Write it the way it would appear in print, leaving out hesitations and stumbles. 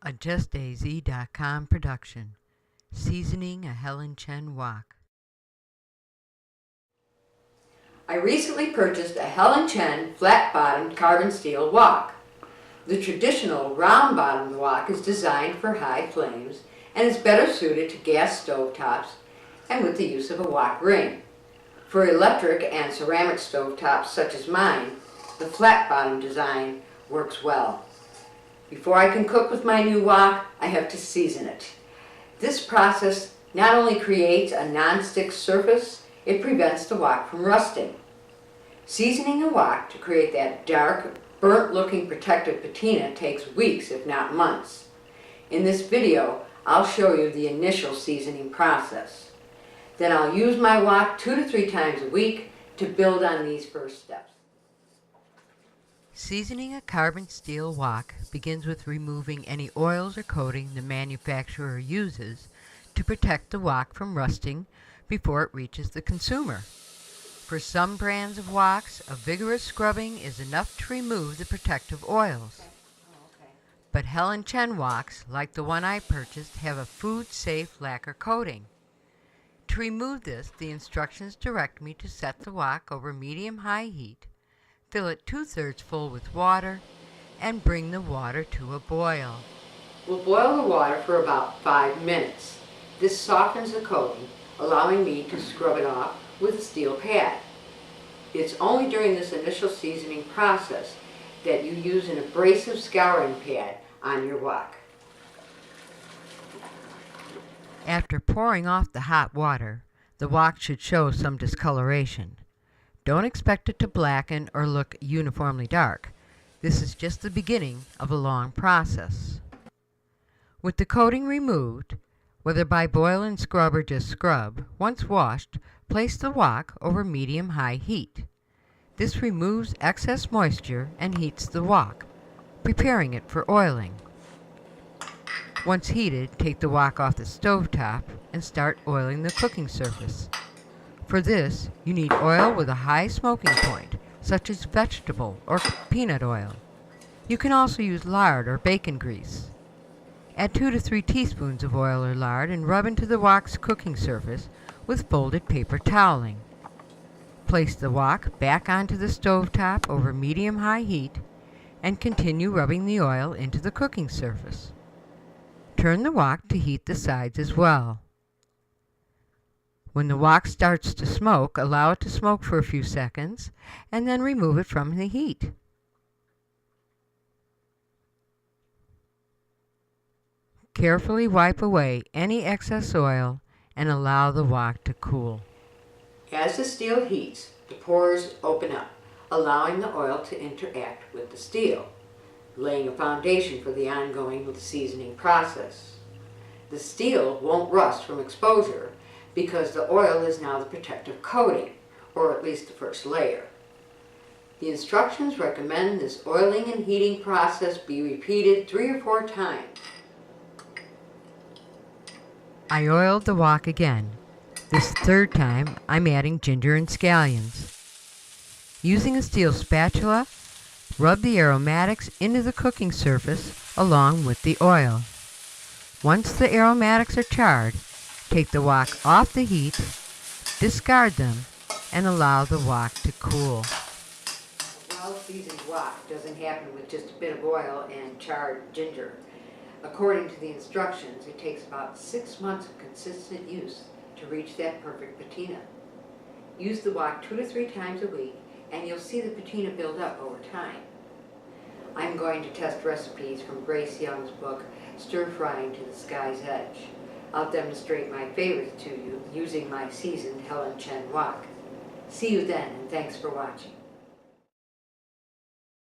A Az.com production. Seasoning a Helen Chen Wok. I recently purchased a Helen Chen flat-bottomed carbon steel wok. The traditional round-bottomed wok is designed for high flames and is better suited to gas stovetops and with the use of a wok ring. For electric and ceramic stovetops such as mine, the flat-bottom design works well. Before I can cook with my new wok, I have to season it. This process not only creates a non-stick surface, it prevents the wok from rusting. Seasoning a wok to create that dark, burnt-looking protective patina takes weeks, if not months. In this video, I'll show you the initial seasoning process. Then I'll use my wok 2 to 3 times a week to build on these first steps. Seasoning a carbon steel wok begins with removing any oils or coating the manufacturer uses to protect the wok from rusting before it reaches the consumer. For some brands of woks, a vigorous scrubbing is enough to remove the protective oils. But Helen Chen woks, like the one I purchased, have a food-safe lacquer coating. To remove this, the instructions direct me to set the wok over medium-high heat, fill it 2/3 full with water, and bring the water to a boil. We'll boil the water for about 5 minutes. This softens the coating, allowing me to scrub it off with a steel pad. It's only during this initial seasoning process that you use an abrasive scouring pad on your wok. After pouring off the hot water, the wok should show some discoloration. Don't expect it to blacken or look uniformly dark. This is just the beginning of a long process. With the coating removed, whether by boil and scrub or just scrub, once washed, place the wok over medium-high heat. This removes excess moisture and heats the wok, preparing it for oiling. Once heated, take the wok off the stovetop and start oiling the cooking surface. For this, you need oil with a high smoking point, such as vegetable or peanut oil. You can also use lard or bacon grease. Add 2 to 3 teaspoons of oil or lard and rub into the wok's cooking surface with folded paper toweling. Place the wok back onto the stovetop over medium-high heat and continue rubbing the oil into the cooking surface. Turn the wok to heat the sides as well. When the wok starts to smoke, allow it to smoke for a few seconds and then remove it from the heat. Carefully wipe away any excess oil and allow the wok to cool. As the steel heats, the pores open up, allowing the oil to interact with the steel, laying a foundation for the ongoing seasoning process. The steel won't rust from exposure because the oil is now the protective coating, or at least the first layer. The instructions recommend this oiling and heating process be repeated 3 or 4 times. I oiled the wok again. This 3rd time, I'm adding ginger and scallions. Using a steel spatula, rub the aromatics into the cooking surface along with the oil. Once the aromatics are charred, take the wok off the heat, discard them, and allow the wok to cool. A well-seasoned wok doesn't happen with just a bit of oil and charred ginger. According to the instructions, it takes about 6 months of consistent use to reach that perfect patina. Use the wok 2 to 3 times a week, and you'll see the patina build up over time. I'm going to test recipes from Grace Young's book, Stir Frying to the Sky's Edge. I'll demonstrate my favorites to you using my seasoned Helen Chen wok. See you then, and thanks for watching.